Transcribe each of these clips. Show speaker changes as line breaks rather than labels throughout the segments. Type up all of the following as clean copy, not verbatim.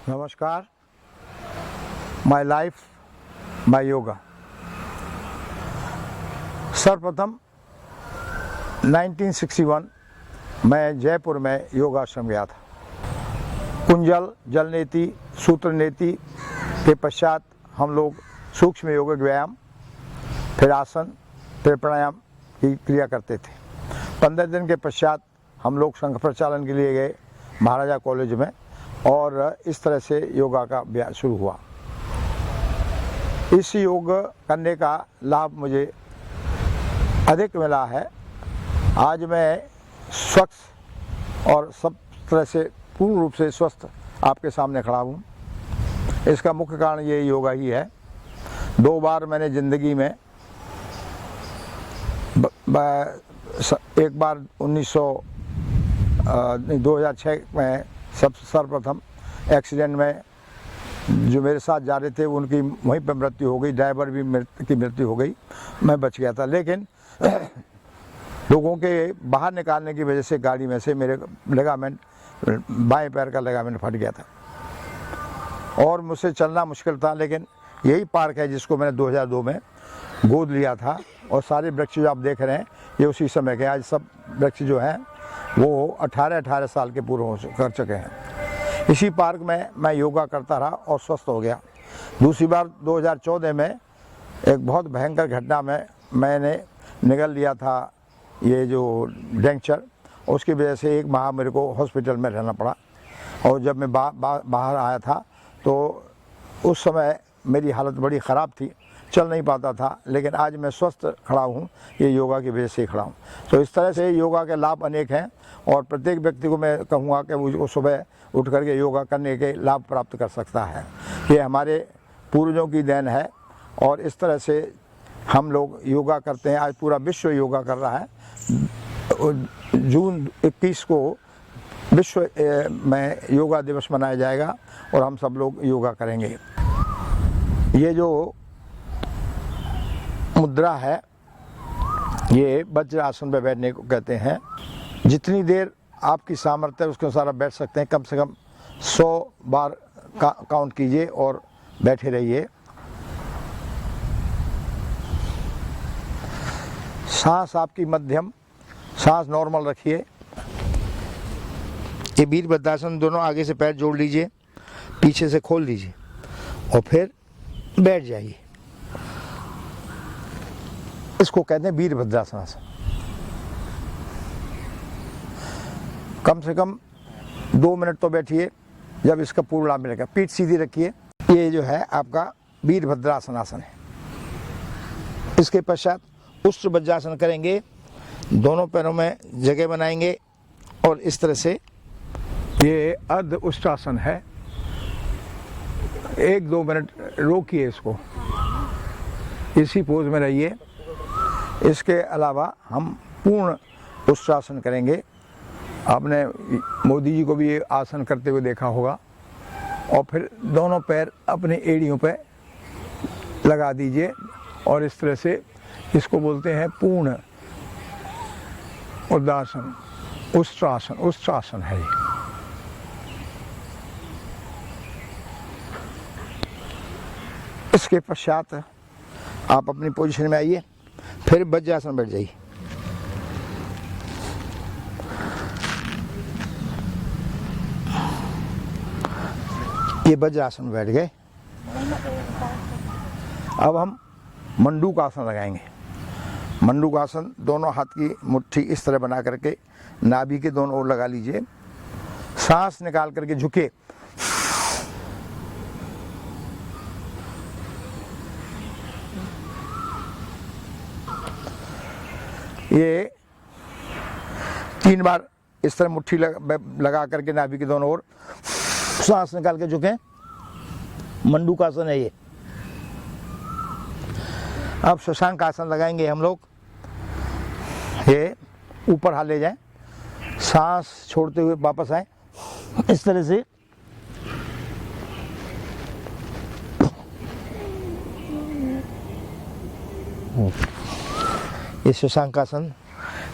नमस्कार। My life my yoga. सर्वप्रथम 1961 मैं जयपुर में योगाश्रम गया था। कुंजल, जल नीति, सूत्र नीति के पश्चात हम लोग सूक्ष्म योगिक व्यायाम, फिर आसन, फिर प्राणायाम की क्रिया करते थे। 15 दिन के पश्चात हम लोग संघ प्रचालन के लिए गए महाराजा कॉलेज में, और इस तरह से योगा का अभ्यास शुरू हुआ। इस योग करने का लाभ मुझे अधिक मिला है। आज मैं स्वस्थ और सब तरह से पूर्ण रूप से स्वस्थ आपके सामने खड़ा हूँ। इसका मुख्य कारण ये योगा ही है। 2 बार मैंने ज़िंदगी में एक बार 2006 में सर्वप्रथम एक्सीडेंट में जो मेरे साथ जा रहे थे उनकी वहीं पर मृत्यु हो गई। ड्राइवर की मृत्यु हो गई, मैं बच गया था। लेकिन लोगों के बाहर निकालने की वजह से गाड़ी में से मेरे लिगामेंट, बाएं पैर का लिगामेंट फट गया था और मुझसे चलना मुश्किल था। लेकिन यही पार्क है जिसको मैंने 2002 में गोद लिया था, और सारे वृक्ष जो आप देख रहे हैं ये उसी समय के। आज सब वृक्ष जो हैं वो 18 साल के पूरे कर चुके हैं। इसी पार्क में मैं योगा करता रहा और स्वस्थ हो गया। दूसरी बार 2014 में एक बहुत भयंकर घटना में मैंने निगल लिया था ये जो डेंचर, उसकी वजह से 1 माह मेरे को हॉस्पिटल में रहना पड़ा। और जब मैं बाहर आया था तो उस समय मेरी हालत बड़ी ख़राब थी, चल नहीं पाता था। लेकिन आज मैं स्वस्थ खड़ा हूँ, ये योगा की वजह से खड़ा हूँ। तो इस तरह से योगा के लाभ अनेक हैं, और प्रत्येक व्यक्ति को मैं कहूँगा कि वो सुबह उठ करके योगा करने के लाभ प्राप्त कर सकता है। ये हमारे पूर्वजों की देन है, और इस तरह से हम लोग योगा करते हैं। आज पूरा विश्व योगा कर रहा है। जून 21 को विश्व में योगा दिवस मनाया जाएगा, और हम सब लोग योगा करेंगे। ये जो मुद्रा है ये वज्र आसन पे बैठने को कहते हैं। जितनी देर आपकी सामर्थ्य है उसके अनुसार आप बैठ सकते हैं। कम से कम 100 बार काउंट कीजिए और बैठे रहिए। सांस आपकी मध्यम, सांस नॉर्मल रखिए। ये वीरभद्रासन, दोनों आगे से पैर जोड़ लीजिए, पीछे से खोल लीजिए और फिर बैठ जाइए। इसको कहते हैं वीरभद्रासन। कम से कम 2 मिनट तो बैठिए, जब इसका पूर्ण लाभ मिलेगा। पीठ सीधी रखिए। ये जो है आपका वीरभद्रासन आसन है। इसके पश्चात उष्ट्र वज्रासन करेंगे। दोनों पैरों में जगह बनाएंगे और इस तरह से ये अर्ध उष्ट्रासन है। 1-2 मिनट रोकिए इसको, इसी पोज में रहिए। इसके अलावा हम पूर्ण उष्ट्रासन करेंगे। आपने मोदी जी को भी ये आसन करते हुए देखा होगा। और फिर दोनों पैर अपने एड़ियों पे लगा दीजिए, और इस तरह से इसको बोलते हैं पूर्ण उद्रासन, उष्ट्रासन। उष्ट्रासन है ये। इसके पश्चात आप अपनी पोजीशन में आइए, फिर वज्रासन बैठ जाइए। ये वज्रासन में बैठ गए। अब हम मंडूक आसन लगाएंगे। मंडूक आसन, दोनों हाथ की मुट्ठी इस तरह बना करके नाभि के दोनों ओर लगा लीजिए। सांस निकाल करके झुके। ये 3 बार इस तरह मुट्ठी लगा करके नाभि के दोनों ओर सांस निकाल के झुकें। मंडूक आसन है ये। अब शशांक आसन लगाएंगे हम लोग। ये ऊपर हाथ ले जाएं, सांस छोड़ते हुए वापस आए इस तरह से। इस शशांक आसन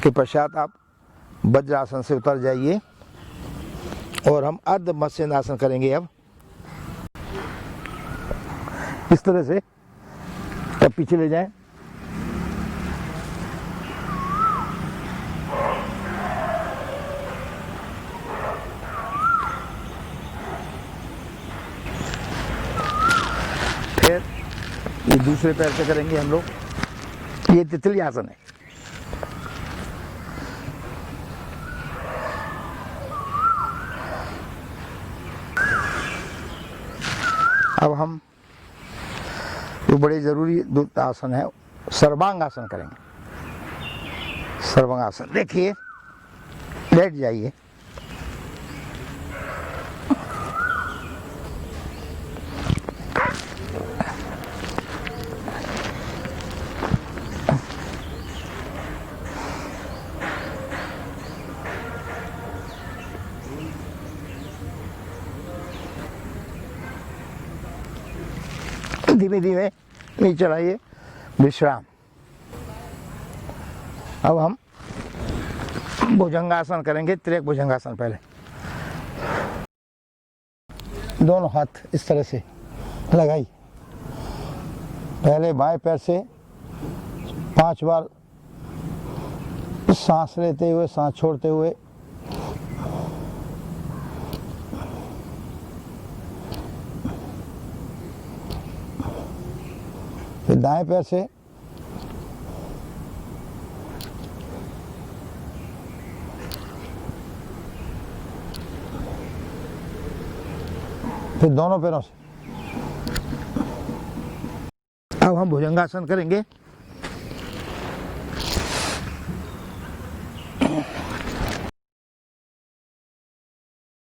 के पश्चात आप वज्रासन से उतर जाइए और हम अर्ध मत्स्य आसन करेंगे। अब इस तरह से तब पीछे ले जाएं। फिर ये दूसरे पैर से करेंगे हम लोग। ये तितली आसन है। अब हम जो बड़े जरूरी आसन है सर्वांग आसन करेंगे। सर्वांग आसन देखिए, लेट जाइए। धीमे धीमे नीचे लाइए, विश्राम। अब हम भुजंगासन करेंगे, त्रिक भुजंगासन। पहले दोनों हाथ इस तरह से लगाई। पहले बाएं पैर से 5 बार सांस लेते हुए, सांस छोड़ते हुए फिर दाएं पैर से फिर दोनों पैरों से। अब हम भुजंगासन करेंगे।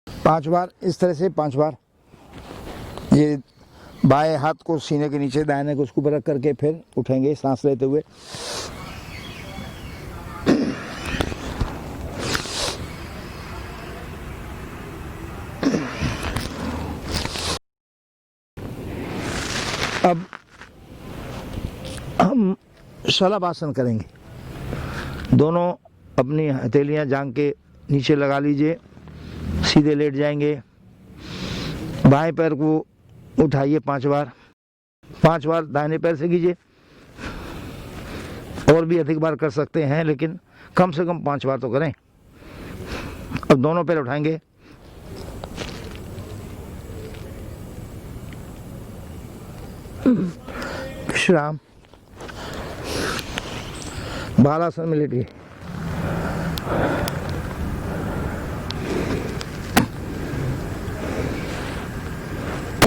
पांच बार इस तरह से, 5 बार ये बाएं हाथ को सीने के नीचे, दाहिने को उसको ऊपर रख करके फिर उठेंगे सांस लेते हुए। अब हम शलभासन करेंगे। दोनों अपनी हथेलियां जांघ के नीचे लगा लीजिए, सीधे लेट जाएंगे। बाएं पैर को उठाइए 5 बार, 5 बार दाहिने पैर से कीजिए। और भी अधिक बार कर सकते हैं, लेकिन कम से कम 5 बार तो करें। अब दोनों पैर उठाएंगे, विश्राम। बालासन में लेटिए।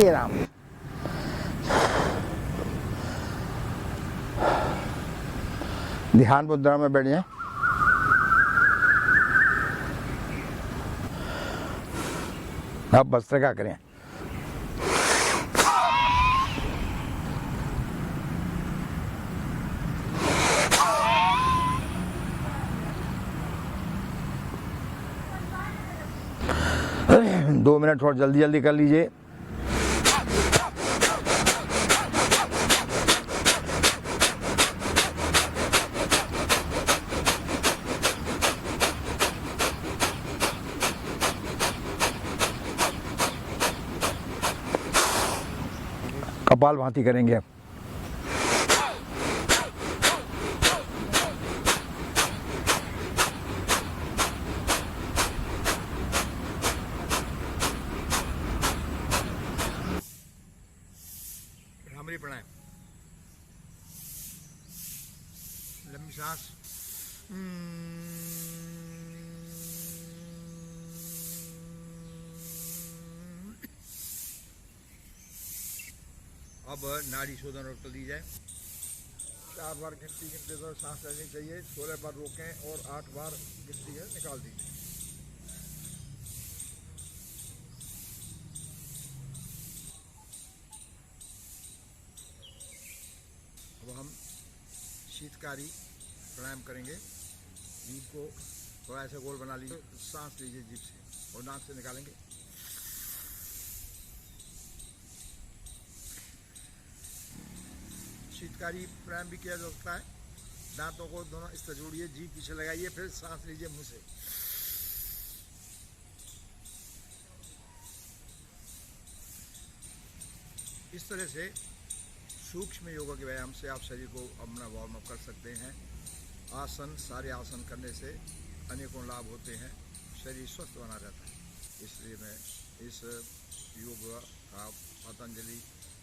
राम। ध्यान मुद्रा में बैठ जाएं। अब भस्त्रिका करें। दो मिनट और जल्दी जल्दी कर लीजिए। कपाल भाती करेंगे अब। भ्रामरी प्राणायाम। लंबी सांस। अब नाड़ी शोधन कर दी जाए। 4 बार गिनते तो सांस लेनी चाहिए, 16 बार रोकें और 8 बार गिनती है निकाल दीजिए। अब हम शीतकारी प्राणायाम करेंगे। जीभ को थोड़ा ऐसा गोल बना लीजिए, सांस लीजिए जीभ से और नाक से निकालेंगे। शीतकारी प्राणायाम भी किया जा सकता है। दांतों को दोनों इस तरह जोड़िए, जीभ पीछे लगाइए, फिर सांस लीजिए मुंह से। इस तरह से सूक्ष्म योगा के व्यायाम से आप शरीर को अपना वार्म अप कर सकते हैं। आसन, सारे आसन करने से अनेकों लाभ होते हैं, शरीर स्वस्थ बना रहता है। इसलिए मैं इस योग का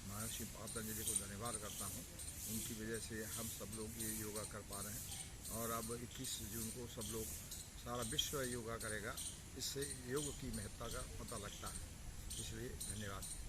महर्षि पतंजलि को धन्यवाद करता हूँ। उनकी वजह से हम सब लोग ये योगा कर पा रहे हैं। और अब 21 जून को सब लोग, सारा विश्व योगा करेगा। इससे योग की महत्ता का पता लगता है। इसलिए धन्यवाद।